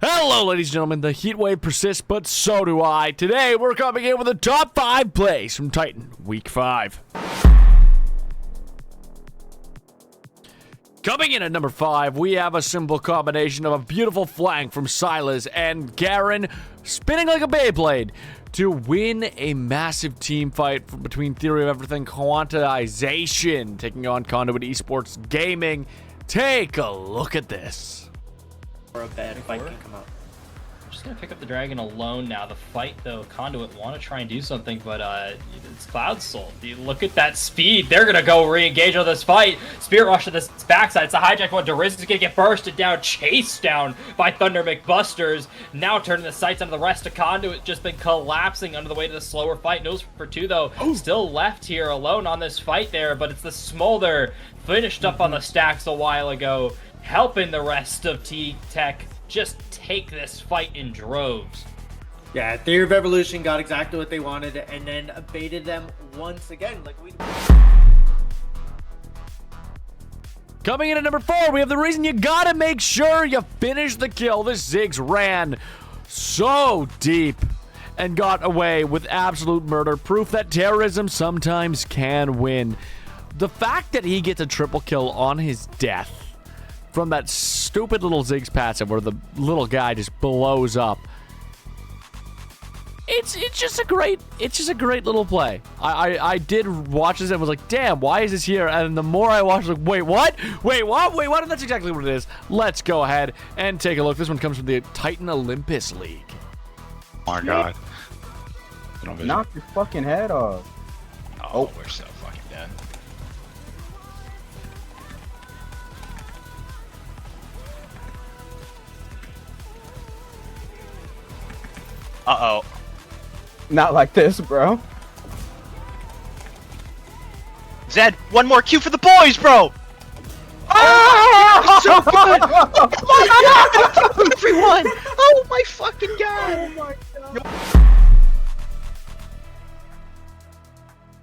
Hello, ladies and gentlemen. The heat wave persists, but so do I. Today, we're coming in with the top 5 plays from Titan Week 5. Coming in at number 5, we have a simple combination of a beautiful flank from Silas and Garen spinning like a Beyblade to win a massive team fight between Theory of Everything Quantization taking on Conduit Esports Gaming. Take a look at this. Or a bad fight can come up. I'm just gonna pick up the dragon alone now. The fight though, Conduit want to try and do something, but it's Cloud Soul. Look at that speed. They're gonna go re-engage on this fight. Spirit Rush to this backside. It's a hijack one. Dariz is gonna get bursted down, chased down by Thunder McBusters. Now turning the sights onto the rest of Conduit. Just been collapsing under the weight of the slower fight. Nose for 2 though. Still left here alone on this fight there, but it's the Smolder finished up on the stacks a while ago, helping the rest of T-Tech just take this fight in droves. Yeah, Theory of Evolution got exactly what they wanted and then baited them once again. Coming in at number 4, we have the reason you gotta make sure you finish the kill. This Ziggs ran so deep and got away with absolute murder. Proof that terrorism sometimes can win. The fact that he gets a triple kill on his death from that stupid little Ziggs passive where the little guy just blows up. It's just a great little play. I did watch this and was like, damn, why is this here? And the more I watched, I was like, wait, what? Wait, what? And that's exactly what it is. Let's go ahead and take a look. This one comes from the Titan Olympus League. Oh my god. Knock your fucking head off. Oh, we're so fucking dead. Uh-oh. Not like this, bro. Zed, one more Q for the boys, bro! Oh, so good! Oh my god! Everyone! Oh my fucking god! Oh my god.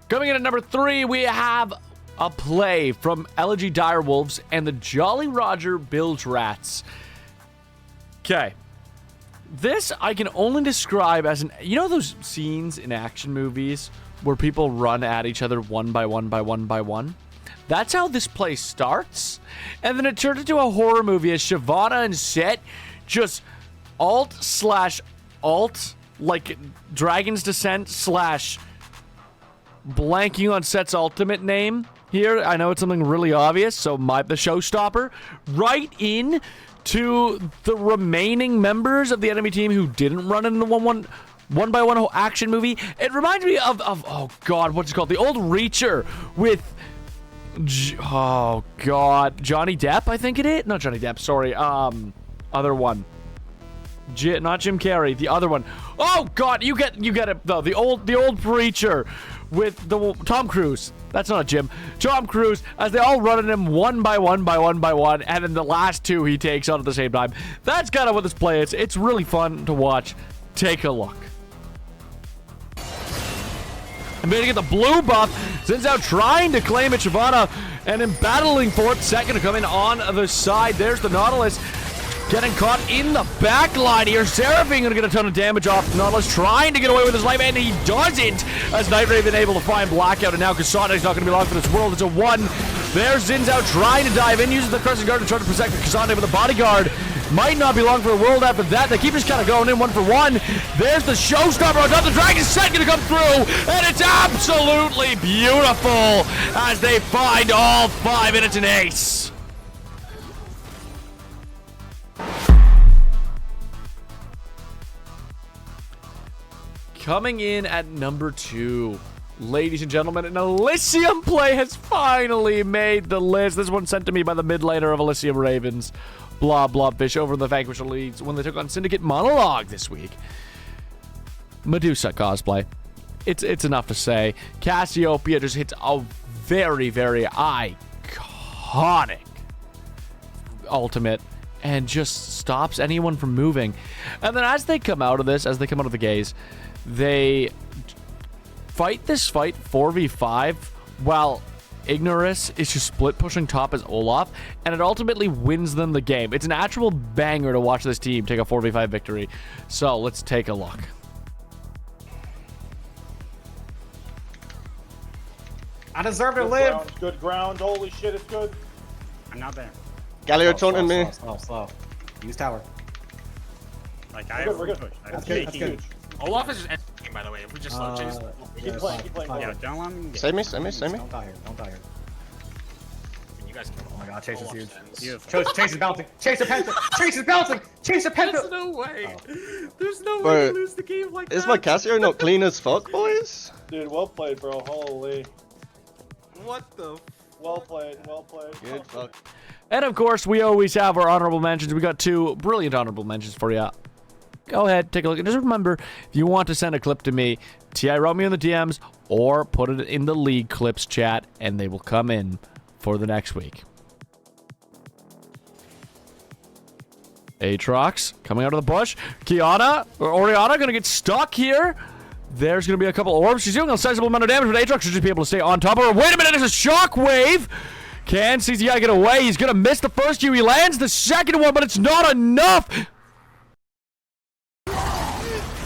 Coming in at number 3, we have a play from Elegy Direwolves and the Jolly Roger Bilge Rats. Okay. This I can only describe as you know those scenes in action movies where people run at each other one by one by one by one? That's how this play starts. And then it turns into a horror movie as Shyvana and Set just alt/alt, like Dragon's Descent / blanking on Set's ultimate name here. I know it's something really obvious, so the showstopper right in to the remaining members of the enemy team who didn't run in the one by one action movie. It reminds me of oh god, what's it called? The old Reacher with oh god, Johnny Depp, I think it is. Not Johnny Depp, sorry. Other one. Not Jim Carrey, the other one. Oh god, you get it though. The old Preacher with the Tom Cruise. That's not a Jim. Tom Cruise, as they all run at him one by one by one by one, and then the last 2 he takes on at the same time. That's kind of what this play is. It's really fun to watch. Take a look. I'm going to get the blue buff. Zin's out trying to claim it. Shyvana and him battling for it. Second to come in on the side. There's the Nautilus. Getting caught in the back line here. Seraphine gonna get a ton of damage off Nautilus, trying to get away with his life, and he doesn't, as Night Raven able to find Blackout, and now Cassandra not gonna be long for this world. It's a 1. There's Zin's out trying to dive in, uses the Crescent Guard to try to protect Cassandra, but the bodyguard might not be long for a world after that. They keep just kind of going in 1 for 1. There's the showstopper on top. The Dragon Set gonna come through, and it's absolutely beautiful as they find all 5, and it's an ace. Coming in at number 2, ladies and gentlemen, an Elysium play has finally made the list. This one sent to me by the mid laner of Elysium Ravens, Blobfish, over in the Vanquisher Leagues when they took on Syndicate Monologue this week. Medusa cosplay. It's enough to say. Cassiopeia just hits a very, very iconic ultimate and just stops anyone from moving. And then as they come out of the gaze, they fight this fight 4v5 while Ignorus is just split pushing top as Olaf, and it ultimately wins them the game. It's an actual banger to watch this team take a 4v5 victory. So let's take a look. I deserve to Good live. ground, good ground. Holy shit, it's good. I'm not there. Galio taunting me. Slow. Use tower. Like We're good. That's That's good. Olaf is just ending, by the way. If we just slow chase. Keep playing. Yeah, don't let me. Save me. Don't die here. You guys kill Oh my god, Chase is huge. Beautiful. Chase is bouncing. Chase is bouncing. Chase is bouncing. Chase is There's no way. There's no way Bro, to lose the game like Is that. my Casio not clean as fuck, boys? Dude, well played, bro. Holy. What the? Well played. Good fuck. And of course, we always have our honorable mentions. We got 2 brilliant honorable mentions for you. Go ahead, take a look. And just remember, if you want to send a clip to me, TI Romeo in the DMs, or put it in the League Clips chat, and they will come in for the next week. Aatrox coming out of the bush. Kiana, or Oriana, gonna get stuck here. There's gonna be a couple orbs. She's doing a sizable amount of damage, but Aatrox should just be able to stay on top of her. Wait a minute, there's a shockwave. Can CCI get away? He's gonna miss the first few. He lands the second one, but it's not enough.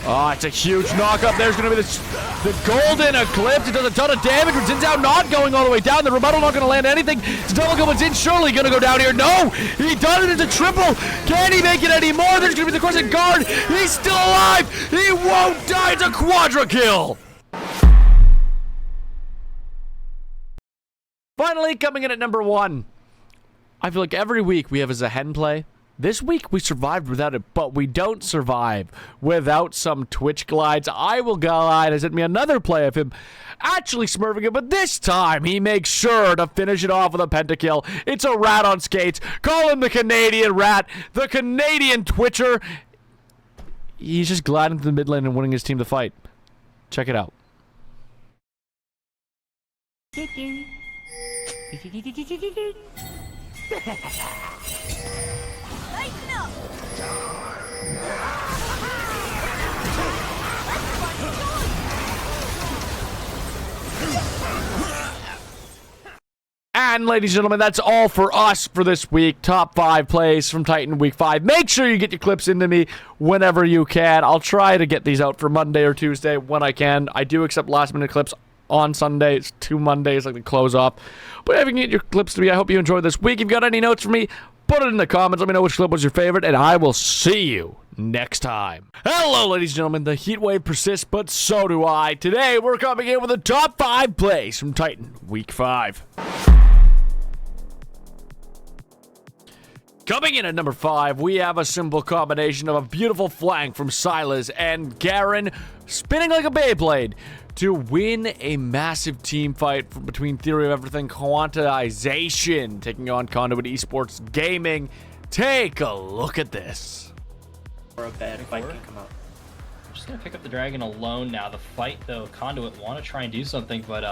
Oh, it's a huge knock-up. There's going to be the golden eclipse. It does a ton of damage, but Xin Zhao not going all the way down. The rebuttal not going to land anything. It's double go, but Xin surely going to go down here. No! He does it. It's a triple. Can he make it anymore? There's going to be the crescent guard. He's still alive. He won't die. It's a quadra kill. Finally, coming in at number 1. I feel like every week we have a Zehen play. This week we survived without it, but we don't survive without some Twitch glides. I will glide has sent me another play of him actually smurfing it, but this time he makes sure to finish it off with a pentakill. It's a rat on skates. Call him the Canadian rat, the Canadian Twitcher. He's just gliding to the mid lane and winning his team the fight. Check it out. And ladies and gentlemen, that's all for us for this week. Top 5 plays from Titan Week 5. Make sure you get your clips into me whenever you can. I'll try to get these out for Monday or Tuesday when I can. I do accept last-minute clips on Sundays, 2 Mondays, like the close off. But if you can get your clips to me, I hope you enjoyed this week. If you've got any notes for me, put it in the comments. Let me know which clip was your favorite, and I will see you next time. Hello, ladies and gentlemen. The heat wave persists, but so do I. Today, we're coming in with the top 5 plays from Titan Week 5. Coming in at number 5, we have a simple combination of a beautiful flank from Silas and Garen spinning like a Beyblade to win a massive team fight between Theory of Everything Quantization taking on Conduit Esports Gaming. Take a look at this. Or a bad fight can come out. I'm just gonna pick up the dragon alone now. The fight, though, Conduit want to try and do something, but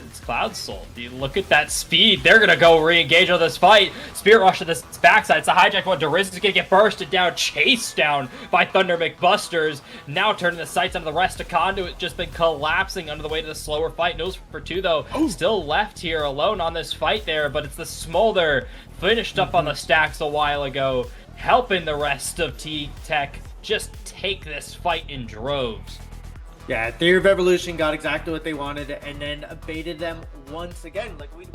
it's Cloud Soul. Look at that speed. They're gonna go re-engage on this fight. Spirit Rush to this backside. It's a hijack one. Dariz is gonna get bursted down, chased down by Thunder McBusters. Now turning the sights onto the rest of Conduit. Just been collapsing under the weight of the slower fight. Knows for 2 though. Still left here alone on this fight there, but it's the Smolder finished up on the stacks a while ago, helping the rest of T-Tech just take this fight in droves. Yeah, Theory of Evolution got exactly what they wanted and then baited them once again. Like we.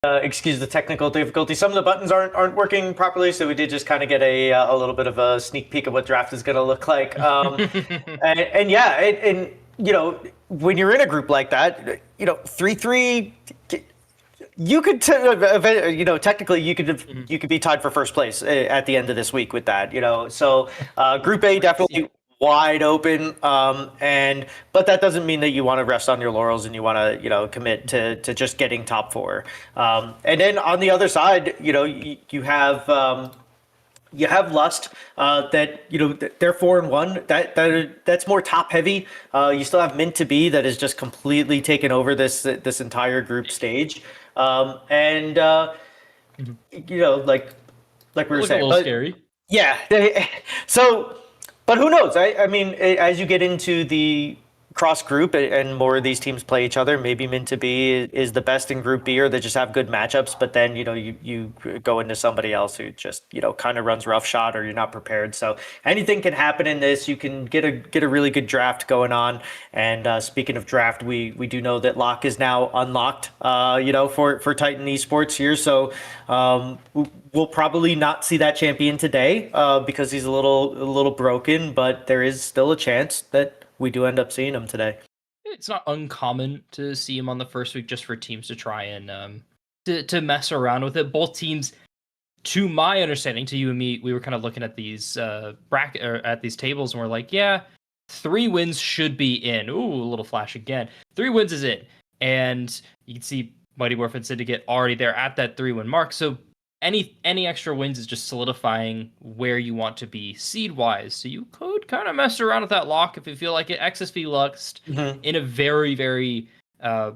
Excuse the technical difficulty. Some of the buttons aren't working properly, so we did just kind of get a little bit of a sneak peek of what draft is going to look like. And yeah, and you know, when you're in a group like that, you know, 3-3, you could, you know, technically you could be tied for first place at the end of this week with that, you know. So Group A definitely wide open, but that doesn't mean that you want to rest on your laurels and you want to, you know, commit to just getting top 4. And then on the other side, you know, you have Lust, that, you know, they're 4-1. That's more top heavy. You still have Mint to Be that is just completely taken over this entire group stage. You know, like we were saying, a little scary. Yeah. So, but who knows? I mean, as you get into the cross group and more of these teams play each other, maybe Mint to Be is the best in Group B, or they just have good matchups. But then, you know, you go into somebody else who just, you know, kind of runs roughshod, or you're not prepared. So anything can happen in this. You can get a really good draft going on. And speaking of draft, we do know that Lock is now unlocked, you know, for Titan Esports here. So we'll probably not see that champion today because he's a little broken, but there is still a chance that we do end up seeing him today. It's not uncommon to see him on the first week just for teams to try and to mess around with it. Both teams, to my understanding, to you and me, we were kind of looking at these at these tables, and we're like, yeah, 3 wins should be in. Ooh, a little flash again. 3 wins is in, and you can see Mighty Morphin Syndicate already there at that 3-win mark. So any extra wins is just solidifying where you want to be seed wise. So you could kind of mess around with that lock if you feel like it. XSV Lux in a very, very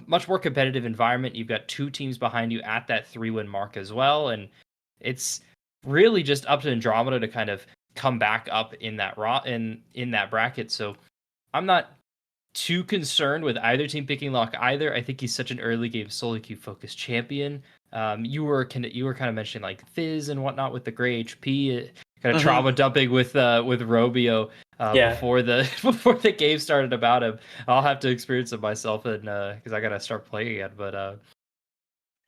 much more competitive environment. You've got 2 teams behind you at that 3-win mark as well, and it's really just up to Andromeda to kind of come back up in that in that bracket. So I'm not too concerned with either team picking Lock either. I think he's such an early game solo queue focused champion. You were kind of mentioning like Fizz and whatnot with the gray HP, kind of trauma dumping with Robio before the game started about him. I'll have to experience it myself, and because I gotta start playing again. But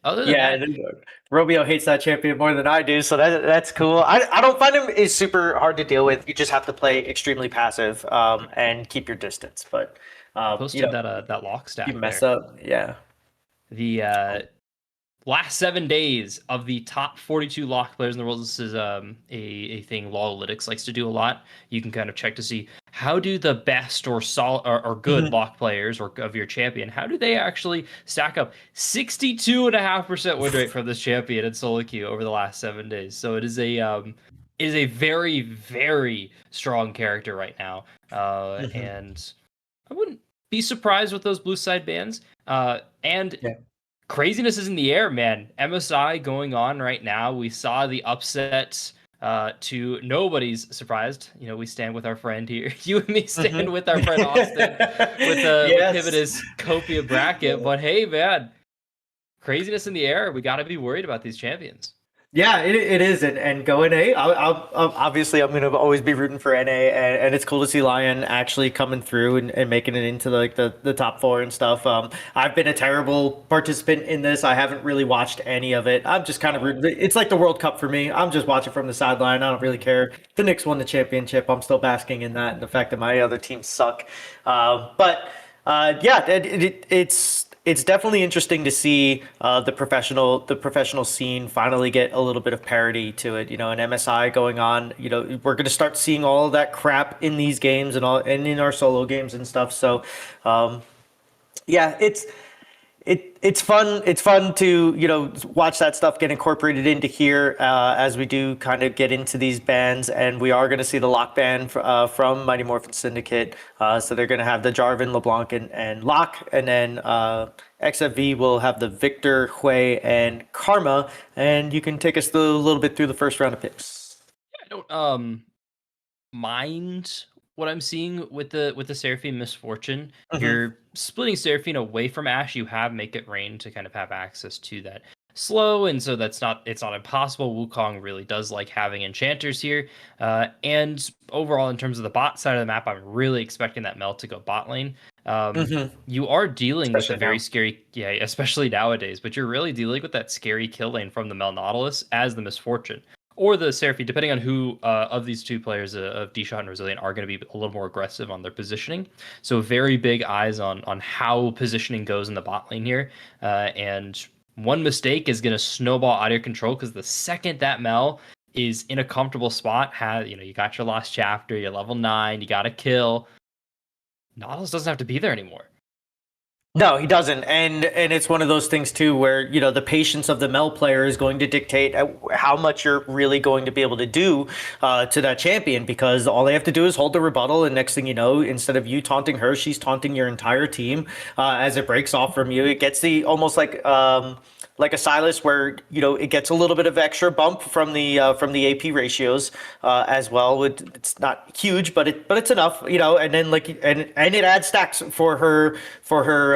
other than that, Robio hates that champion more than I do, so that's cool. I don't find him is super hard to deal with. You just have to play extremely passive and keep your distance. But posted you know, that lock stat. you mess up, yeah. The last 7 days of the top 42 lock players in the world. This is a thing Lolalytics likes to do a lot. You can kind of check to see how do the best or good lock players or of your champion, how do they actually stack up? 62.5% win rate from this champion in solo queue over the last 7 days. So it is a very, very strong character right now. And I wouldn't be surprised with those blue side bans. Craziness is in the air, man. MSI going on right now. We saw the upset to nobody's surprised. You know, we stand with our friend here. You and me stand with our friend Austin with him in his Copia bracket. But hey, man, craziness in the air. We got to be worried about these champions. Yeah, it is, and go NA. Obviously, I'm gonna always be rooting for NA, and it's cool to see Lion actually coming through and making it into the top 4 and stuff. I've been a terrible participant in this. I haven't really watched any of it. I'm just kind of rooting. It's like the World Cup for me. I'm just watching from the sideline. I don't really care. The Knicks won the championship. I'm still basking in that and the fact that my other teams suck. It's definitely interesting to see the professional scene finally get a little bit of parity to it. You know, an MSI going on. You know, we're going to start seeing all of that crap in these games and in our solo games and stuff. So, it's fun. It's fun to, you know, watch that stuff get incorporated into here as we do kind of get into these bans, and we are going to see the lock ban from Mighty Morphin Syndicate. So they're going to have the Jarvan, LeBlanc, and Lock, and then XFV will have the Victor, Hui, and Karma, and you can take us a little bit through the first round of picks. I don't mind what I'm seeing with the Seraphine Misfortune. If you're splitting Seraphine away from Ashe, you have Make It Rain to kind of have access to that slow, and so it's not impossible. Wukong really does like having enchanters here. And overall, in terms of the bot side of the map, I'm really expecting that Mel to go bot lane. You are dealing with a Especially very now. scary, yeah, especially nowadays, but you're really dealing with that scary kill lane from the Mel Nautilus as the Misfortune. Or the Seraphine, depending on who of these two players of D-Shot and Resilient are going to be a little more aggressive on their positioning. So very big eyes on how positioning goes in the bot lane here. And one mistake is going to snowball out of your control, because the second that Mel is in a comfortable spot, you got your lost chapter, you're level 9, you got a kill. Nautilus doesn't have to be there anymore. No, he doesn't, and it's one of those things too, where the patience of the Mel player is going to dictate how much you're really going to be able to do to that champion, because all they have to do is hold the rebuttal, and next thing you know, instead of you taunting her, she's taunting your entire team as it breaks off from you. It gets the almost like a Silas, where it gets a little bit of extra bump from the AP ratios as well. It's not huge, but it's enough, and then and it adds stacks for her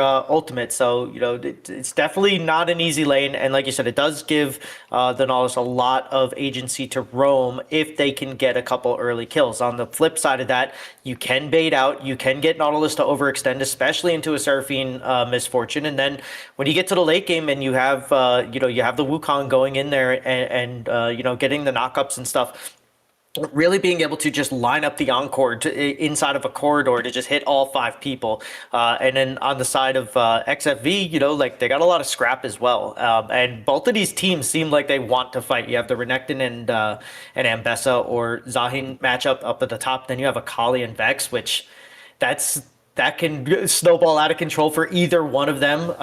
ultimate. So it's definitely not an easy lane, and like you said, it does give the Nautilus a lot of agency to roam if they can get a couple early kills. On the flip side of that, you can bait out, you can get Nautilus to overextend, especially into a Seraphine Misfortune, and then when you get to the late game and you have you have the Wukong going in there and getting the knockups and stuff, really being able to just line up the Encore inside of a corridor to just hit all 5 people. And then on the side of XFV, they got a lot of scrap as well. And both of these teams seem like they want to fight. You have the Renekton and Ambessa or Zahin matchup up at the top. Then you have Akali and Vex, which that can snowball out of control for either one of them,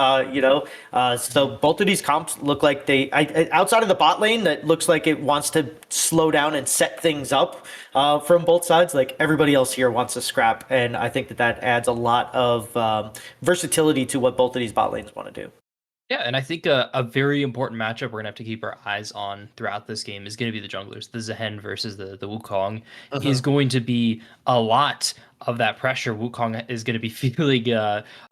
So both of these comps look like outside of the bot lane, that looks like it wants to slow down and set things up from both sides. Like, everybody else here wants to scrap, and I think that adds a lot of versatility to what both of these bot lanes want to do. Yeah, and I think a very important matchup we're going to have to keep our eyes on throughout this game is going to be the junglers. The Zehen versus the Wukong is going to be a lot of that pressure. Wukong is going to be feeling,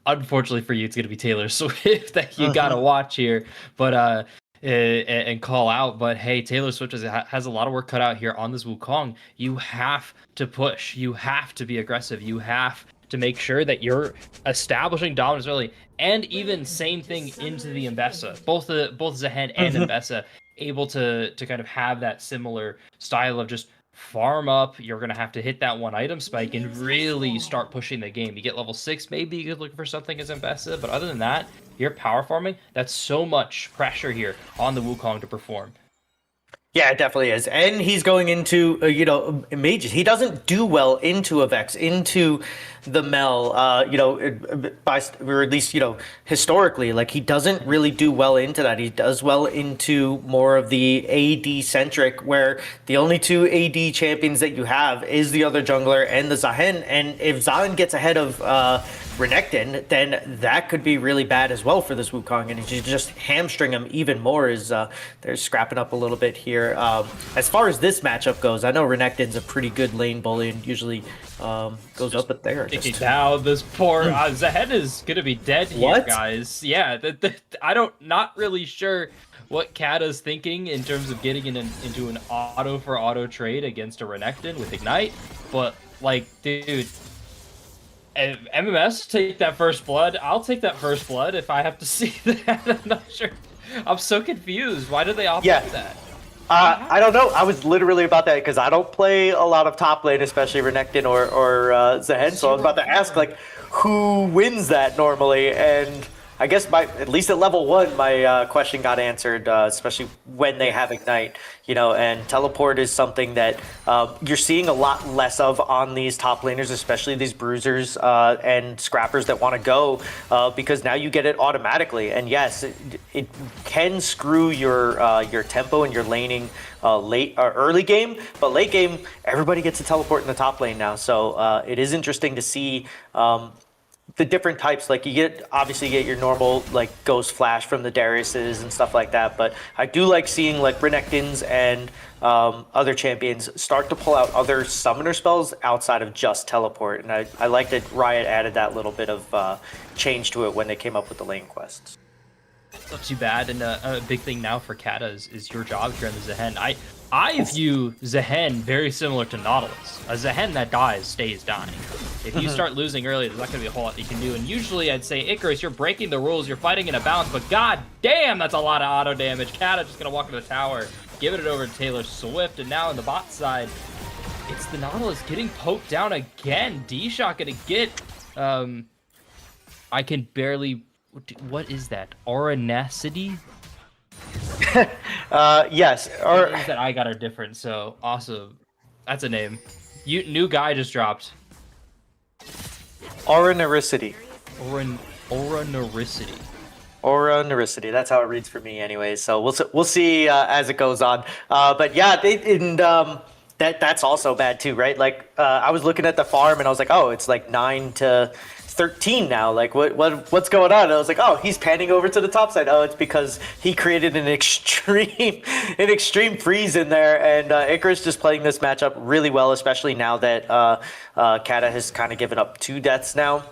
unfortunately for you, it's going to be Taylor Swift that you got to watch here, but and call out. But hey, Taylor Swift has a lot of work cut out here on this Wukong. You have to push. You have to be aggressive. You have to make sure that you're establishing dominance early, and even same thing into the Ambessa. Both Zehen and Ambessa able to kind of have that similar style of just farm up. You're going to have to hit that one item spike and really start pushing the game. You get level 6, maybe you could look for something as Ambessa, but other than that, you're power farming. That's so much pressure here on the Wukong to perform. Yeah, it definitely is. And he's going into, mages. He doesn't do well into a Vex, into the Mel, or at least, historically, like, he doesn't really do well into that. He does well into more of the AD-centric, where the only 2 AD champions that you have is the other jungler and the Zahen. And if Zahen gets ahead of Renekton, then that could be really bad as well for this Wukong, and if you just hamstring him even more, they're scrapping up a little bit here. As far as this matchup goes, I know Renekton's a pretty good lane bully and usually goes up at there. Now this poor Zahen is gonna be dead here, guys. Yeah, not really sure what Kata's thinking in terms of getting into an auto for auto trade against a Renekton with Ignite, but like, dude, MMS take that first blood. I'll take that first blood if I have to see that. I'm not sure. I'm so confused. Why did they opt for that? I don't know. I was literally about that, because I don't play a lot of top lane, especially Renekton or Zahen. So I was about to ask, like, who wins that normally? And I guess at least at level 1, my question got answered, especially when they have Ignite, and teleport is something that you're seeing a lot less of on these top laners, especially these bruisers and scrappers that want to go, because now you get it automatically. And yes, it can screw your tempo and your laning early game, but late game, everybody gets to teleport in the top lane now. So it is interesting to see the different types. Like, you obviously get your normal, like, Ghost Flash from the Dariuses and stuff like that, but I do like seeing, like, Renektons and other champions start to pull out other summoner spells outside of just teleport, and I like that Riot added that little bit of change to it when they came up with the lane quests. Not too bad, and a big thing now for Kata is your job here on the Zehen. I view Zehen very similar to Nautilus. A Zehen that dies stays dying. If you start losing early, there's not going to be a whole lot you can do. And usually I'd say, Icarus, you're breaking the rules, you're fighting in a balance, but god damn, that's a lot of auto damage. Kata just going to walk into the tower, giving it over to Taylor Swift, and now on the bot side, it's the Nautilus getting poked down again. D-Shot going to get, I can barely, what is that? Auracity? Yes. Or names that I got are different, so awesome. That's a name. New guy just dropped. Auracity. Auracity. Auracity. That's how it reads for me, anyways. So we'll see as it goes on. But yeah, that's also bad too, right? Like I was looking at the farm and I was like, oh, it's like 9-13 now. Like what's going on? And I was like, oh, he's panning over to the top side. Oh, it's because he created an extreme freeze in there, and Icarus just playing this matchup really well, especially now that Kata has kind of given up 2 deaths now.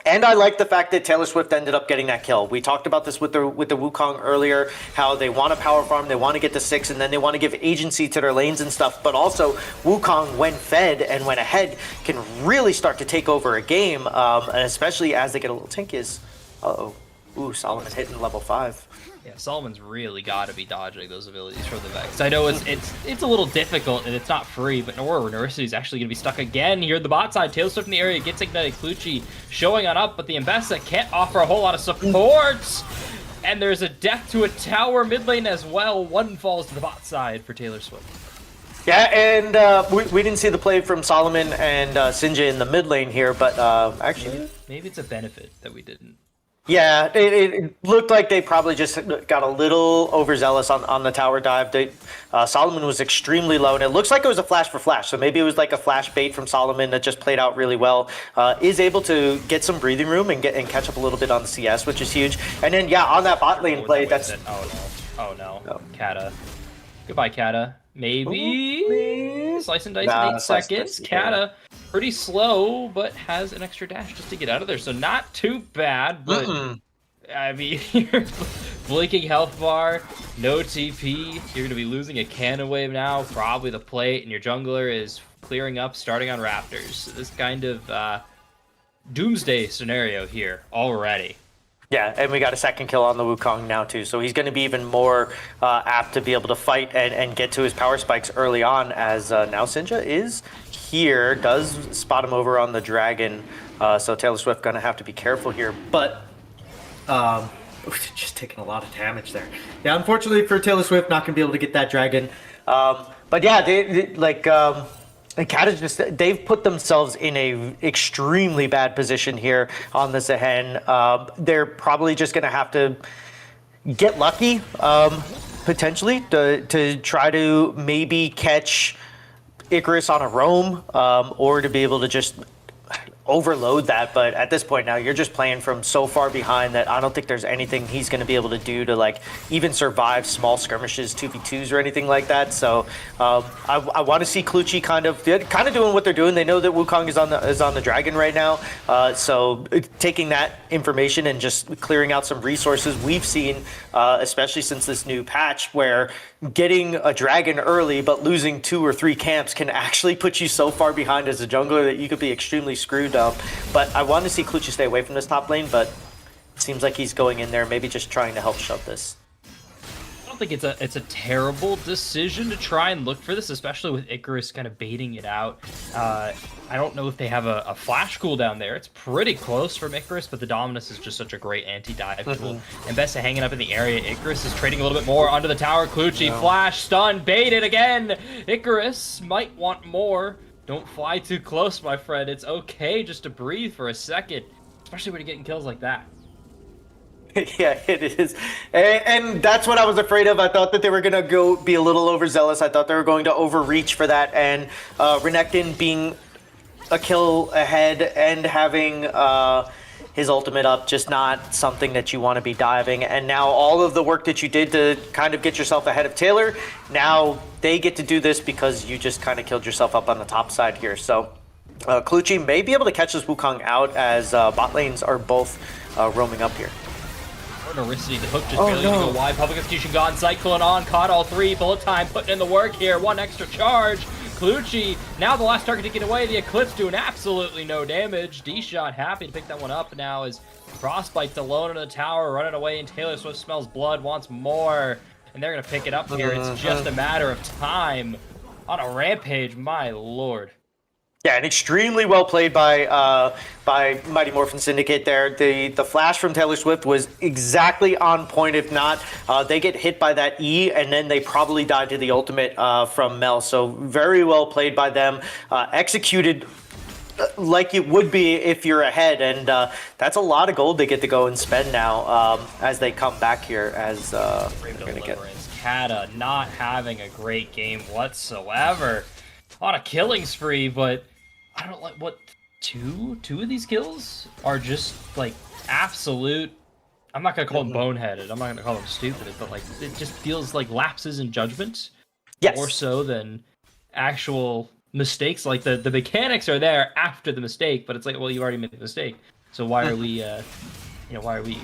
And I like the fact that Taylor Swift ended up getting that kill. We talked about this with the Wukong earlier, how they want to power farm, they want to get to 6, and then they want to give agency to their lanes and stuff. But also, Wukong, when fed and when ahead, can really start to take over a game, and especially as they get a little tinkies. Uh-oh. Ooh, Solomon hitting level 5. Yeah, Solomon's really got to be dodging those abilities from the Vex. I know it's a little difficult and it's not free, but University's actually going to be stuck again here at the bot side. Tail Swift in the area gets ignited. Clutchy showing on up, but the Mbessa can't offer a whole lot of support. And there's a death to a tower mid lane as well. 1 falls to the bot side for Taylor Swift. Yeah, and we didn't see the play from Solomon and Sinja in the mid lane here, but actually... Maybe it's a benefit that we didn't. Yeah, it looked like they probably just got a little overzealous on the tower dive. Solomon was extremely low, and it looks like it was a flash for flash. So maybe it was like a flash bait from Solomon that just played out really well. Is able to get some breathing room and catch up a little bit on the CS, which is huge. And then yeah, on that bot lane play, that's oh no, Kata. Goodbye, Kata. Maybe slice and dice in 8 seconds. Kata, pretty slow, but has an extra dash just to get out of there. So not too bad, but I mean, you're blinking health bar, no TP. You're going to be losing a cannon wave now, probably the plate, and your jungler is clearing up, starting on Raptors. So this kind of doomsday scenario here already. Yeah, and we got a second kill on the Wukong now too, so he's going to be even more apt to be able to fight and get to his power spikes early on, as now Sinja is here, does spot him over on the dragon, so Taylor Swift going to have to be careful here, but just taking a lot of damage there. Yeah, unfortunately for Taylor Swift, not going to be able to get that dragon, but yeah, and Kata's they've put themselves in a extremely bad position here on the Zehen. They're probably just going to have to get lucky, potentially, to try to maybe catch Icarus on a roam, or to be able to just overload that. But at this point now, you're just playing from so far behind that I don't think there's anything he's going to be able to do to like even survive small skirmishes, 2v2s or anything like that. So I want to see Clutchy kind of doing what they're doing. They know that Wukong is on the dragon right now, so taking that information and just clearing out some resources. We've seen, especially since this new patch, where getting a dragon early but losing 2 or 3 camps can actually put you so far behind as a jungler that you could be extremely screwed up. But I want to see Clutchy stay away from this top lane, but it seems like he's going in there, maybe just trying to help shove this. I don't think it's a terrible decision to try and look for this, especially with Icarus kind of baiting it out. I don't know if they have a flash cooldown there. It's pretty close from Icarus, but the Dominus is just such a great anti-dive tool. And Bessa hanging up in the area. Icarus is trading a little bit more onto the tower. Clutchy, flash, stun, baited again. Icarus might want more. Don't fly too close, my friend. It's okay just to breathe for a second, especially when you're getting kills like that. Yeah, it is. And that's what I was afraid of. I thought that they were going to be a little overzealous. I thought they were going to overreach for that. And Renekton being a kill ahead and having his ultimate up, just not something that you want to be diving. And now all of the work that you did to kind of get yourself ahead of Taylor, now they get to do this because you just kind of killed yourself up on the top side here. So Clutchy may be able to catch this Wukong out as bot lanes are both roaming up here. Oricity. The hook just barely gonna go wide. Public Execution gone. Cyclone on. Caught all three. Bullet time putting in the work here. One extra charge. Clutchy, now the last target to get away. The Eclipse doing absolutely no damage. D-Shot happy to pick that one up now as Frostbite's alone in the tower, running away, and Taylor Swift smells blood, wants more. And they're going to pick it up here. It's just a matter of time on a rampage, my lord. Yeah, and extremely well played by Mighty Morphin Syndicate there. The flash from Taylor Swift was exactly on point. If not, they get hit by that E, and then they probably died to the ultimate from Mel. So very well played by them. Executed like it would be if you're ahead, and that's a lot of gold they get to go and spend now as they come back here. As they're gonna get Kata not having a great game whatsoever. On a killing spree, but I don't like what two of these kills are just like absolute. I'm not gonna call them boneheaded. I'm not gonna call them stupid, but like it just feels like lapses in judgment, more so than actual mistakes. Like the mechanics are there after the mistake, but it's like, well, you already made the mistake, so why are we, why are we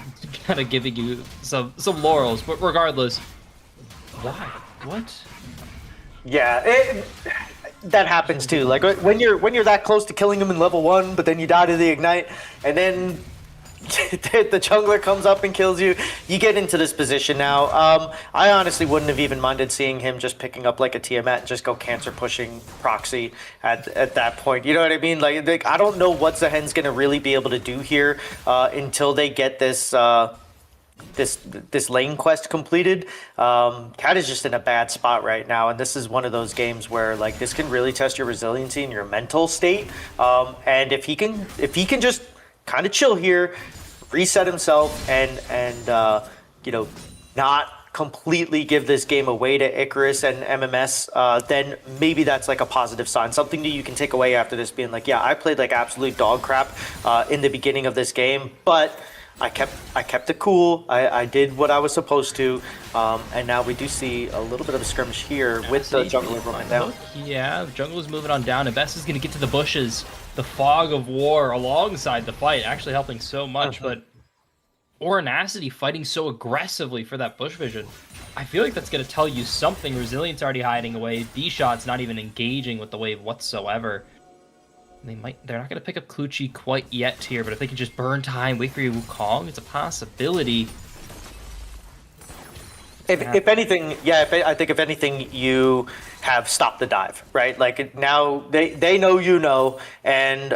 kind of giving you some laurels? But regardless, why? What? Yeah, that happens too. Like when you're that close to killing him in level 1, but then you die to the ignite, and then the jungler comes up and kills you. You get into this position now. I honestly wouldn't have even minded seeing him just picking up like a Tiamat and just go cancer pushing proxy at that point. You know what I mean? Like I don't know what Zahen's gonna really be able to do here until they get this. This lane quest completed. Cat is just in a bad spot right now, and this is one of those games where like this can really test your resiliency and your mental state. And if he can just kind of chill here, reset himself, and not completely give this game away to Icarus and MMS, then maybe that's like a positive sign, something that you can take away after this, being like, yeah, I played like absolute dog crap in the beginning of this game, but I kept it cool. I did what I was supposed to, and now we do see a little bit of a skirmish here with the jungler running down. Yeah, the jungle is moving on down, and Best is going to get to the bushes. The fog of war alongside the fight, actually helping so much, but Ornacity fighting so aggressively for that bush vision. I feel like that's going to tell you something. Resilience already hiding away. D-Shot's not even engaging with the wave whatsoever. They're not going to pick up Clutchy quite yet here, but if they can just burn time, wait for your Wukong, it's a possibility. If anything, yeah, I think if anything, you have stopped the dive, right? Like now they know you know, and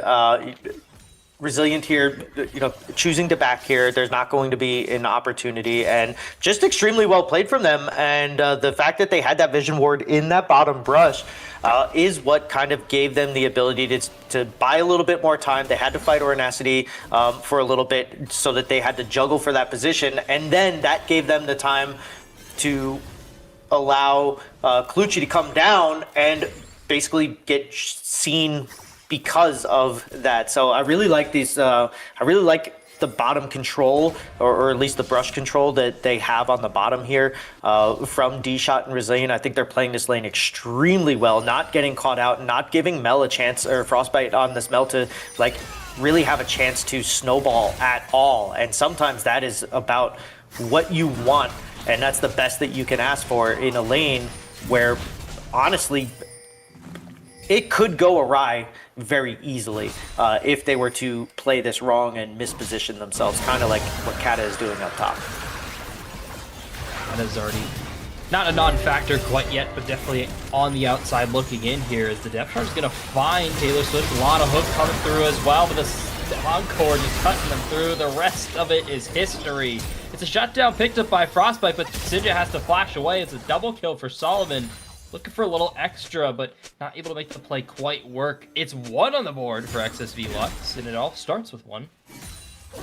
Resilient here, choosing to back here. There's not going to be an opportunity, and just extremely well played from them. And the fact that they had that vision ward in that bottom brush is what kind of gave them the ability to buy a little bit more time. They had to fight Ornacity for a little bit, so that they had to juggle for that position, and then that gave them the time to allow Clutchy to come down and basically get seen because of that. So I really like these. I really like the bottom control, or at least the brush control that they have on the bottom here from D-Shot and Resilient. I think they're playing this lane extremely well, not getting caught out, not giving Mel a chance, or Frostbite on this Mel to like really have a chance to snowball at all. And sometimes that is about what you want, and that's the best that you can ask for in a lane where honestly it could go awry very easily if they were to play this wrong and misposition themselves, kind of like what Kata is doing up top. That is already not a non-factor quite yet, but definitely on the outside looking in here, as the depth charge is going to find Taylor Swift. A lot of hooks coming through as well, but the Encore just cutting them through. The rest of it is history. It's a shutdown picked up by Frostbite, but Sidja has to flash away. It's a double kill for Solomon. Looking for a little extra, but not able to make the play quite work. It's 1 on the board for XSV Lux, and it all starts with 1.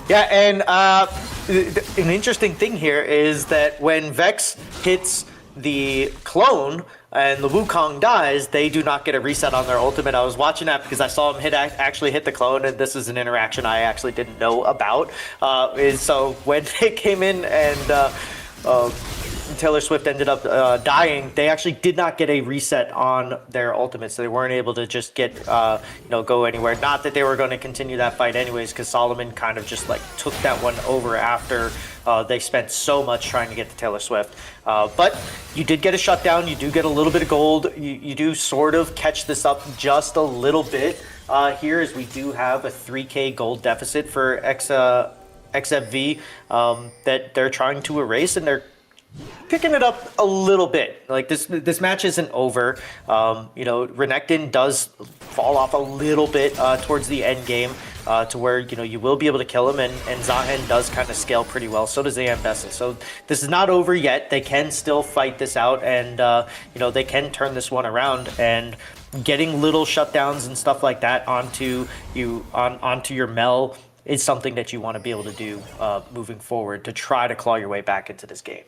Yeah, and an interesting thing here is that when Vex hits the clone and the Wukong dies, they do not get a reset on their ultimate. I was watching that because I saw him actually hit the clone, and this is an interaction I actually didn't know about. So when they came in and Taylor Swift ended up dying, they actually did not get a reset on their ultimate, so they weren't able to just get go anywhere. Not that they were going to continue that fight anyways, because Solomon kind of just like took that one over after they spent so much trying to get to Taylor Swift. But you did get a shutdown. You do get a little bit of gold. You do sort of catch this up just a little bit here, as we do have a 3K gold deficit for XFV that they're trying to erase, and they're picking it up a little bit. Like this match isn't over. Renekton does fall off a little bit towards the end game to where you will be able to kill him, and Zahen does kind of scale pretty well. So does Ambessa. So this is not over yet. They can still fight this out, and they can turn this one around. And getting little shutdowns and stuff like that onto your Mel is something that you want to be able to do moving forward to try to claw your way back into this game.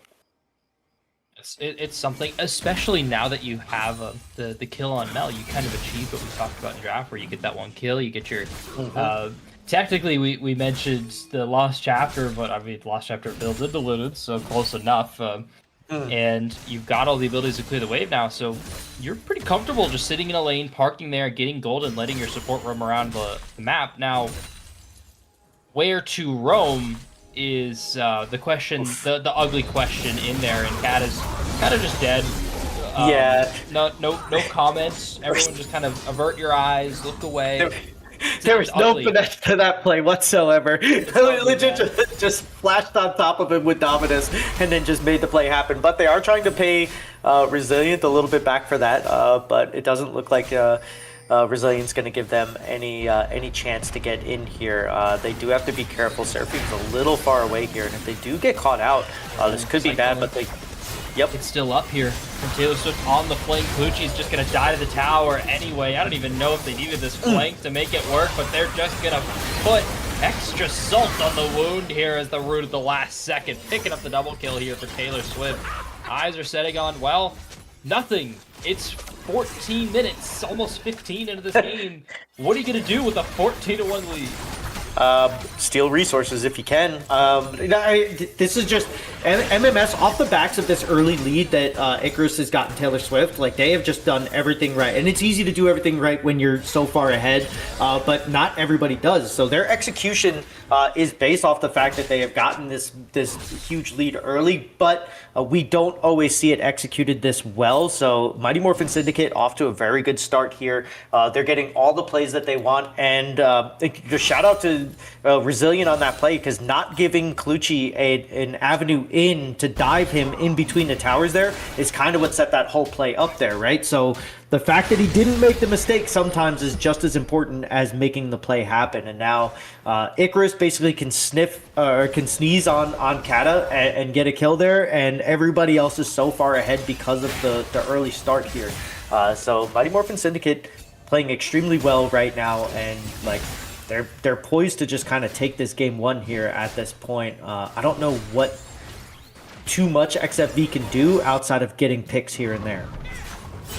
It's something, especially now that you have the kill on Mel, you kind of achieve what we talked about in draft, where you get that one kill, you get your... technically, we mentioned the Lost Chapter, but I mean, Lost Chapter builds into Looted, so close enough. And you've got all the abilities to clear the wave now, so you're pretty comfortable just sitting in a lane, parking there, getting gold, and letting your support roam around the map. Now, where to roam is the question, the ugly question in there, and Cat is kind of just dead. Yeah. No comments. Everyone just kind of avert your eyes, look away. There was no finesse to that play whatsoever. Legit just flashed on top of him with Dominus and then just made the play happen. But they are trying to pay Resilient a little bit back for that. But it doesn't look like Resilient's going to give them any chance to get in here. They do have to be careful. Seraphim's a little far away here, and if they do get caught out, this could be bad. But they... Yep. It's still up here from Taylor Swift on the flank. Clutchi's just going to die to the tower anyway. I don't even know if they needed this flank to make it work, but they're just going to put extra salt on the wound here as the root at the last second. Picking up the double kill here for Taylor Swift. Eyes are setting on, well, nothing. It's 14 minutes, almost 15 into this game. What are you going to do with a 14-1 lead? Steal resources if you can. This is just MMS off the backs of this early lead that Icarus has gotten Taylor Swift. Like, they have just done everything right, and it's easy to do everything right when you're so far ahead, but not everybody does. So their execution is based off the fact that they have gotten this huge lead early, but we don't always see it executed this well. So Mighty Morphin Syndicate off to a very good start here. They're getting all the plays that they want, and just shout out to Resilient on that play, because not giving Clutchi an avenue in to dive him in between the towers there is kind of what set that whole play up there, right? So the fact that he didn't make the mistake sometimes is just as important as making the play happen. And now Icarus basically can sneeze on Kata and get a kill there, and everybody else is so far ahead because of the early start here. So Mighty Morphin Syndicate playing extremely well right now, and like they're poised to just kind of take this game one here at this point. I don't know what too much XFV can do outside of getting picks here and there.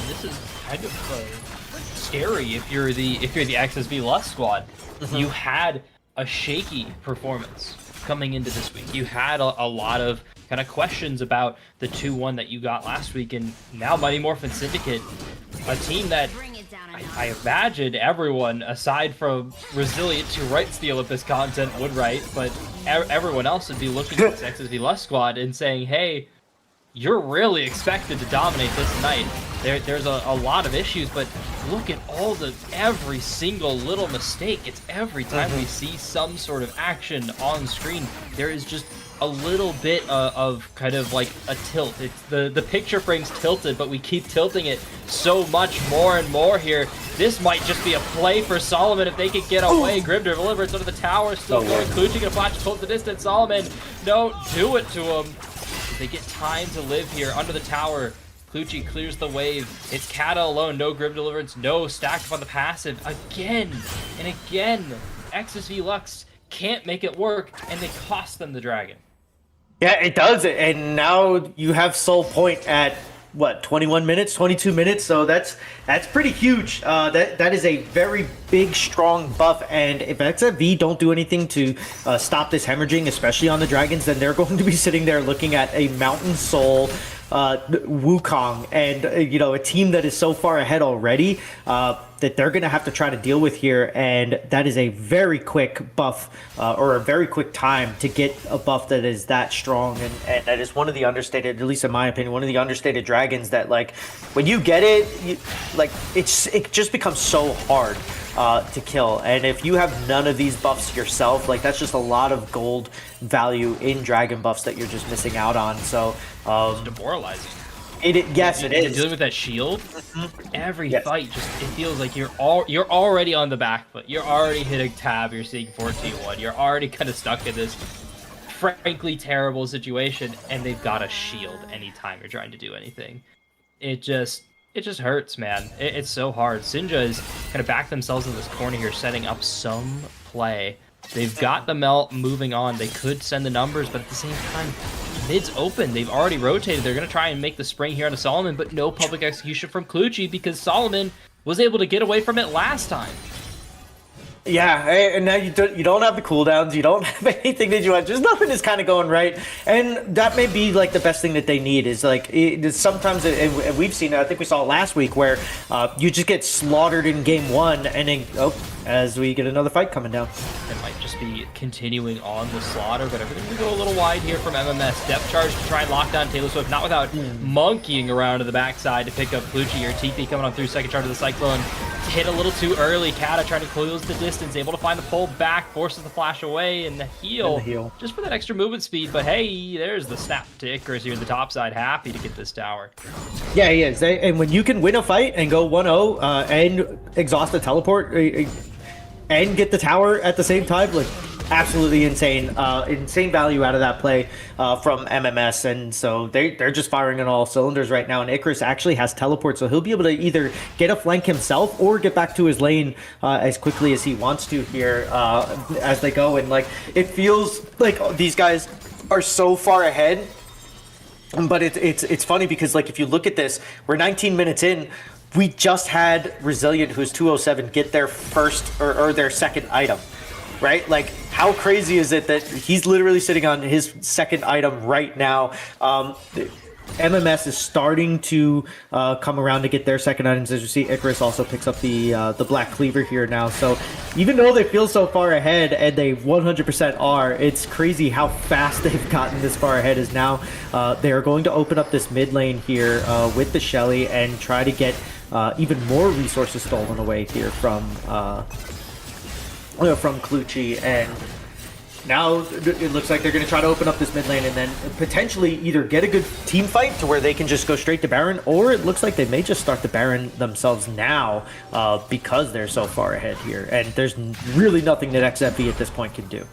This is kind of scary if you're the XSV Lust squad. You had a shaky performance coming into this week. You had a lot of kind of questions about the 2-1 that you got last week, and now Mighty Morphin Syndicate, a team that I imagine everyone, aside from Resilient, who writes the Olympus content, would write, but everyone else would be looking at this XSV Lust squad and saying, hey, you're really expected to dominate this night. There's a lot of issues, but look at every single little mistake. It's every time we see some sort of action on screen, there is just a little bit of kind of like a tilt. It's the picture frame's tilted, but we keep tilting it so much more and more here. This might just be a play for Solomon if they could get away. Grim Deliverance under the tower, still going. Clutchi gonna flash close the distance. Solomon, don't do it to him. They get time to live here under the tower. Clutchi clears the wave. It's Kata alone. No Grim Deliverance. No stacked up on the passive. Again and again, XSV Lux can't make it work, and they cost them the dragon. Yeah, it does. And now you have Soul Point at what, 21 minutes, 22 minutes. So that's pretty huge. That is a very big, strong buff. And if XSV don't do anything to stop this hemorrhaging, especially on the dragons, then they're going to be sitting there looking at a Mountain Soul Wukong and a team that is so far ahead already that they're going to have to try to deal with here. And that is a very quick buff or a very quick time to get a buff that is that strong. And that is one of the understated, at least in my opinion, one of the understated dragons that, like, when you get it, it just becomes so hard to kill. And if you have none of these buffs yourself, like, that's just a lot of gold value in dragon buffs that you're just missing out on. So It's demoralizing. Yes, it is. Dealing with that shield, every fight just it feels like you're already on the back foot. You're already hitting tab. You're seeing 14-1. You're already kind of stuck in this frankly terrible situation, and they've got a shield anytime you're trying to do anything. It just hurts, man. It's so hard. Sinja is kind of backed themselves in this corner here, setting up some play. They've got the melt moving on. They could send the numbers, but at the same time, mid's open. They've already rotated. They're going to try and make the spring here onto Solomon, but no public execution from Clutchy because Solomon was able to get away from it last time. Yeah, and now you don't have the cooldowns, you don't have anything that you want. Just nothing is kind of going right, and that may be like the best thing that they need is like sometimes, and we've seen it. I think we saw it last week where you just get slaughtered in game one, and then as we get another fight coming down. It might just be continuing on the slaughter, but everything will go a little wide here from MMS. Depth charge to try and lock down Taylor Swift, not without monkeying around to the backside to pick up Clutchy or TP coming on through. Second charge of the Cyclone. Hit a little too early. Kata trying to close the distance, able to find the pull back, forces the flash away, and the heal. Just for that extra movement speed. But hey, there's the snap to Icarus here in the top side. Happy to get this tower. Yeah, he is. And when you can win a fight and go 1-0 and exhaust the teleport and get the tower at the same time, like, absolutely insane. Insane value out of that play from MMS. And so they're just firing on all cylinders right now. And Icarus actually has teleport, so he'll be able to either get a flank himself or get back to his lane as quickly as he wants to here as they go. And, like, it feels like these guys are so far ahead. But it's funny because, like, if you look at this, we're 19 minutes in. We just had Resilient, who's 207, get their first or their second item. Right? Like, how crazy is it that he's literally sitting on his second item right now? MMS is starting to come around to get their second items. As you see, Icarus also picks up the Black Cleaver here now. So even though they feel so far ahead, and they 100% are, it's crazy how fast they've gotten this far ahead. Is now they are going to open up this mid lane here with the Shelly and try to get even more resources stolen away here from Clutchy. And now it looks like they're going to try to open up this mid lane and then potentially either get a good team fight to where they can just go straight to Baron, or it looks like they may just start the Baron themselves now because they're so far ahead here. And there's really nothing that XSV at this point can do.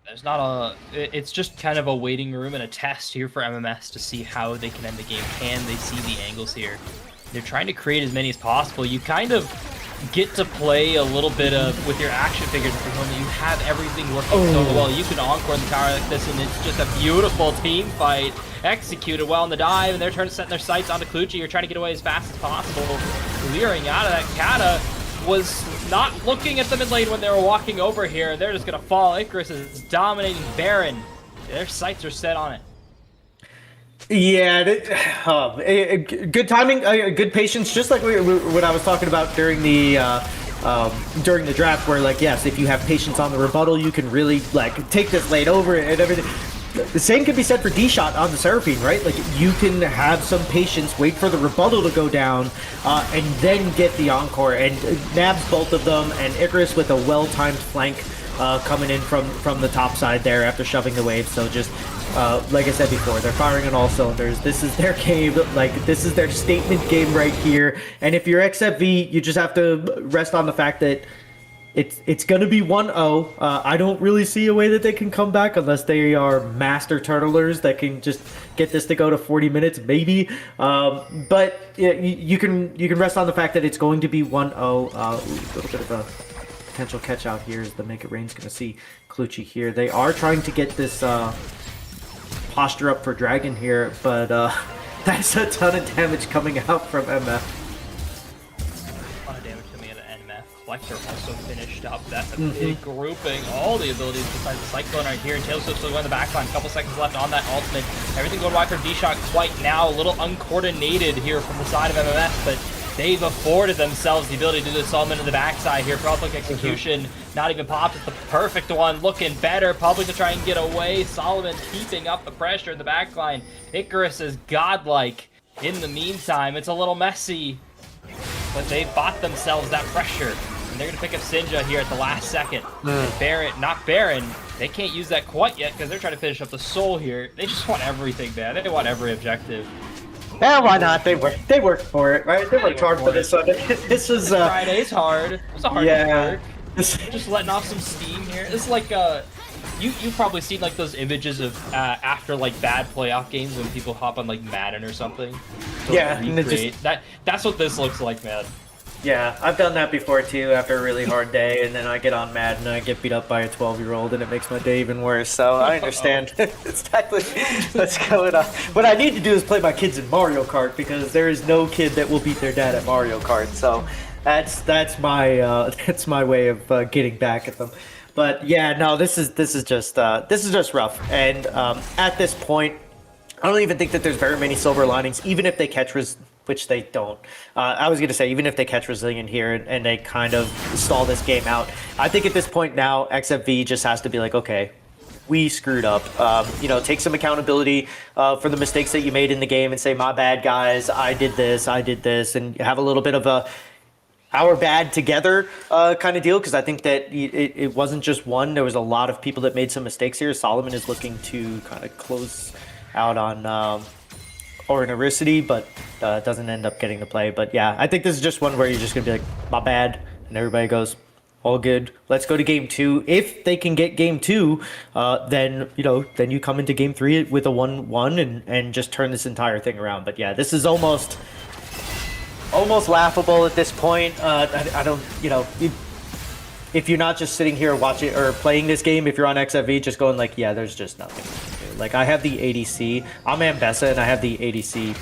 There's not it's just kind of a waiting room and a test here for MMS to see how they can end the game. Can they see the angles here? They're trying to create as many as possible. You kind of get to play a little bit with your action figures when you have everything working so well. You can encore the tower like this, and it's just a beautiful team fight executed well in the dive, and they're trying to set their sights onto Clutchy. You're trying to get away as fast as possible. Clearing out of that. Kata was not looking at the mid lane when they were walking over here. They're just going to fall. Icarus is dominating Baron. Their sights are set on it. Yeah, good timing, good patience, just like what I was talking about during the draft, where, like, yes, if you have patience on the rebuttal, you can really, like, take this lane over and everything. The same can be said for D-Shot on the Seraphine, right? Like, you can have some patience, wait for the rebuttal to go down, and then get the encore, and nabs both of them, and Icarus with a well-timed flank coming in from the top side there after shoving the wave. So just like I said before, they're firing on all cylinders. This is their game. Like, this is their statement game right here. And if you're XSV, you just have to rest on the fact that it's going to be 1-0. I don't really see a way that they can come back unless they are master turtlers that can just get this to go to 40 minutes, maybe. But yeah, you can rest on the fact that it's going to be 1-0. A little bit of a potential catch out here is the Make It Rain's going to see Clutchy here. They are trying to get this posture up for Dragon here, but That's a ton of damage coming out from MF. A lot of damage coming out of NMF. Collector also finished up. That's a big grouping. All the abilities besides the Cyclone right here. And Tails still going in the backline. Couple seconds left on that ultimate. Everything going right for D-Shock quite now. A little uncoordinated here from the side of MMF, but they've afforded themselves the ability to do the Solomon in the backside here. Public execution, not even popped. It's the perfect one. Looking better. Public to try and get away. Solomon keeping up the pressure in the backline. Icarus is godlike. In the meantime, it's a little messy, but they bought themselves that pressure. And they're going to pick up Sinja here at the last second. Baron, not Baron. They can't use that quite yet because they're trying to finish up the Soul here. They just want everything, man. They want every objective. Yeah, why not? They worked for it, right? They worked hard for this one. This was Friday's hard. It was a hard yeah. work. Just letting off some steam here. It's like you've probably seen like those images of after like bad playoff games when people hop on like Madden or something. To, Yeah, like, and it recreate. That's what this looks like, man. Yeah, I've done that before too after a really hard day, and then I get on Madden and I get beat up by a 12-year-old and it makes my day even worse, so I understand. Exactly what's going on. What I need to do is play my kids in Mario Kart because there is no kid that will beat their dad at Mario Kart, so that's my way of getting back at them. But yeah, no, this is just rough, and at this point, I don't even think that there's very many silver linings, even if they catch which they don't. I was going to say, even if they catch Resilient here and they kind of stall this game out, I think at this point now, XFV just has to be like, okay, we screwed up. Take some accountability for the mistakes that you made in the game and say, my bad, guys, I did this, and have a little bit of a our bad together kind of deal, because I think that it wasn't just one. There was a lot of people that made some mistakes here. Solomon is looking to kind of close out on Ornaricity, but doesn't end up getting the play. But yeah, I think this is just one where you're just gonna be like, my bad, and everybody goes, all good. Let's go to game 2. If they can get game 2, then you come into game 3 with a 1-1 and just turn this entire thing around. But yeah, this is almost laughable at this point. I don't, if you're not just sitting here watching or playing this game, if you're on XFV, just going like, yeah, there's just nothing to do. Like, I have the ADC. I'm Ambessa, and I have the ADC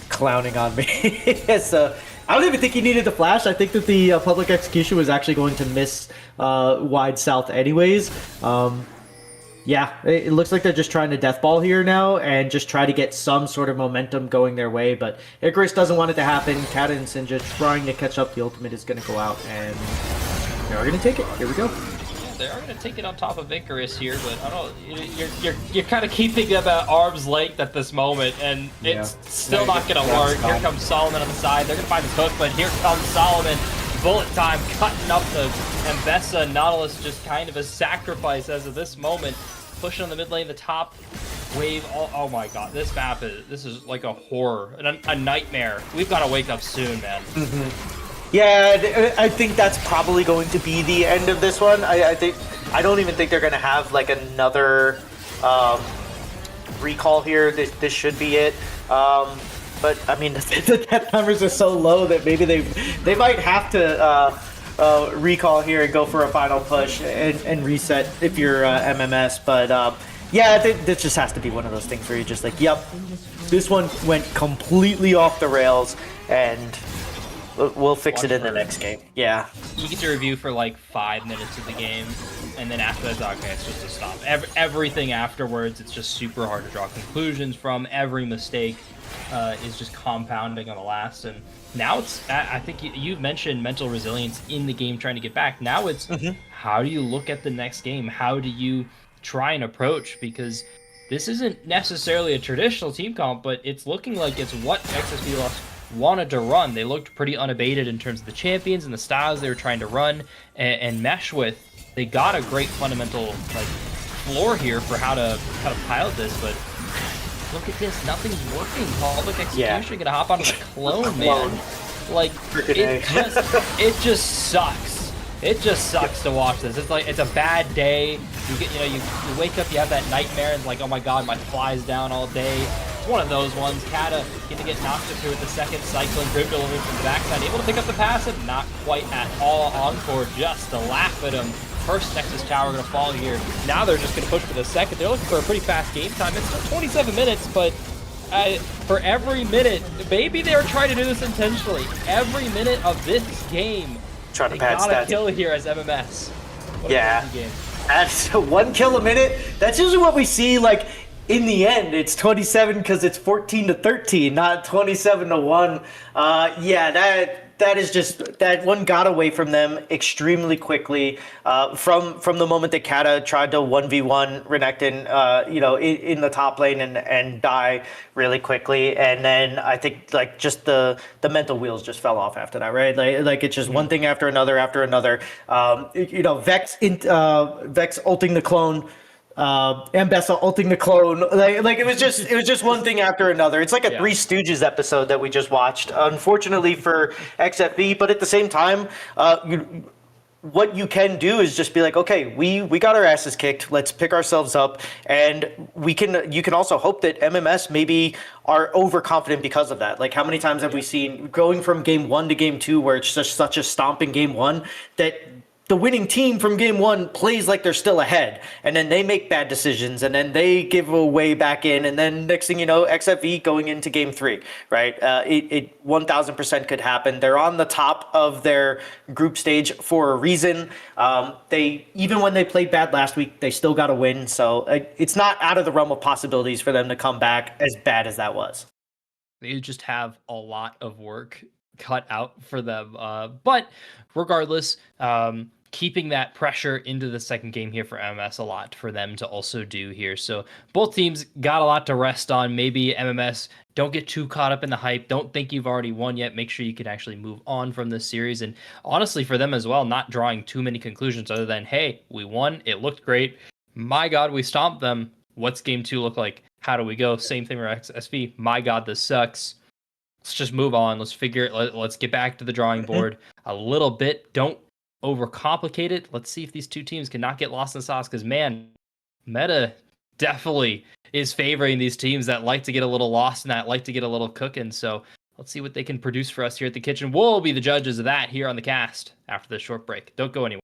clowning on me. So I don't even think he needed the flash. I think that the public execution was actually going to miss wide south anyways. Yeah, it looks like they're just trying to deathball here now and just try to get some sort of momentum going their way, but Icarus doesn't want it to happen. Kata and Sinja trying to catch up. The ultimate is going to go out, and they are going to take it. Here we go. Yeah, they are going to take it on top of Icarus here, but I don't. You're kind of keeping them at arm's length at this moment, and it's still not going to work. Here comes Solomon on the side. They're going to find his hook, but here comes Solomon. Bullet time, cutting up the Ambessa. Nautilus just kind of a sacrifice as of this moment. Pushing on the mid lane, the top wave. Oh my god, this map is like a horror, a nightmare. We've got to wake up soon, man. Yeah, I think that's probably going to be the end of this one. I don't even think they're going to have like another recall here. This should be it. But I mean, the death numbers are so low that maybe they might have to recall here and go for a final push and reset if you're MMS. But yeah, this just has to be one of those things where you're just like, yep, this one went completely off the rails, and we'll fix it in the next game. Yeah. You get to review for like 5 minutes of the game, and then after that, okay, it's just a stop. Everything afterwards, it's just super hard to draw conclusions from. Every mistake is just compounding on the last, and now it's, I think you've mentioned mental resilience in the game trying to get back. Now it's how do you look at the next game? How do you try and approach? Because this isn't necessarily a traditional team comp, but it's looking like it's what XSV Lost wanted to run. They looked pretty unabated in terms of the champions and the styles they were trying to run and mesh with. They got a great fundamental like floor here for how to pilot this, but look at this, nothing's working. Public execution gonna hop onto the clone, man. Like it just sucks. It just sucks to watch this. It's like it's a bad day. You get you wake up, you have that nightmare, and like, oh my god, my fly's down all day. It's one of those ones. Kata gonna get knocked through with the second cycling group delivery from the backside, able to pick up the passive, not quite at all. Encore just to laugh at him. First Nexus Tower gonna fall here. Now they're just gonna push for the second. They're looking for a pretty fast game time. It's still 27 minutes, but For every minute, maybe they were trying to do this intentionally. Every minute of this game, Trying to they pad got a stats. kill here as MMS. What a Yeah. crazy game. That's 1 kill a minute. That's usually what we see. Like in the end, it's 27 because it's 14-13, not 27-1. Yeah, that is just that one got away from them extremely quickly. From the moment that Kata tried to 1v1 Renekton, in the top lane and die really quickly, and then I think like just the mental wheels just fell off after that, right? Like it's just one thing after another. Vex ulting the clone. Ambessa ulting the clone, like it was just one thing after another. It's like a Three Stooges episode that we just watched. Unfortunately for XFV, but at the same time, what you can do is just be like, okay, we got our asses kicked. Let's pick ourselves up, and you can also hope that MMS maybe are overconfident because of that. Like how many times have we seen going from game 1 to game 2 where it's just such a stomp in game 1 that the winning team from game 1 plays like they're still ahead, and then they make bad decisions, and then they give away back in, and then next thing you know, XFV going into game 3, right? It 1000% could happen. They're on the top of their group stage for a reason. Even when they played bad last week, they still got a win. So it's not out of the realm of possibilities for them to come back as bad as that was. They just have a lot of work cut out for them. But regardless, keeping that pressure into the second game here for MMS, a lot for them to also do here. So both teams got a lot to rest on. Maybe MMS, don't get too caught up in the hype. Don't think you've already won yet. Make sure you can actually move on from this series. And honestly, for them as well, not drawing too many conclusions other than, hey, we won. It looked great. My God, we stomped them. What's game 2 look like? How do we go? Same thing for XSV. My God, this sucks. Let's just move on. Let's figure it. Let's get back to the drawing board a little bit. Don't overcomplicate it. Let's see if these two teams cannot get lost in the sauce, because man, meta definitely is favoring these teams that like to get a little lost and that like to get a little cooking. So let's see what they can produce for us here at the kitchen. We'll be the judges of that here on the cast after this short break. Don't go anywhere.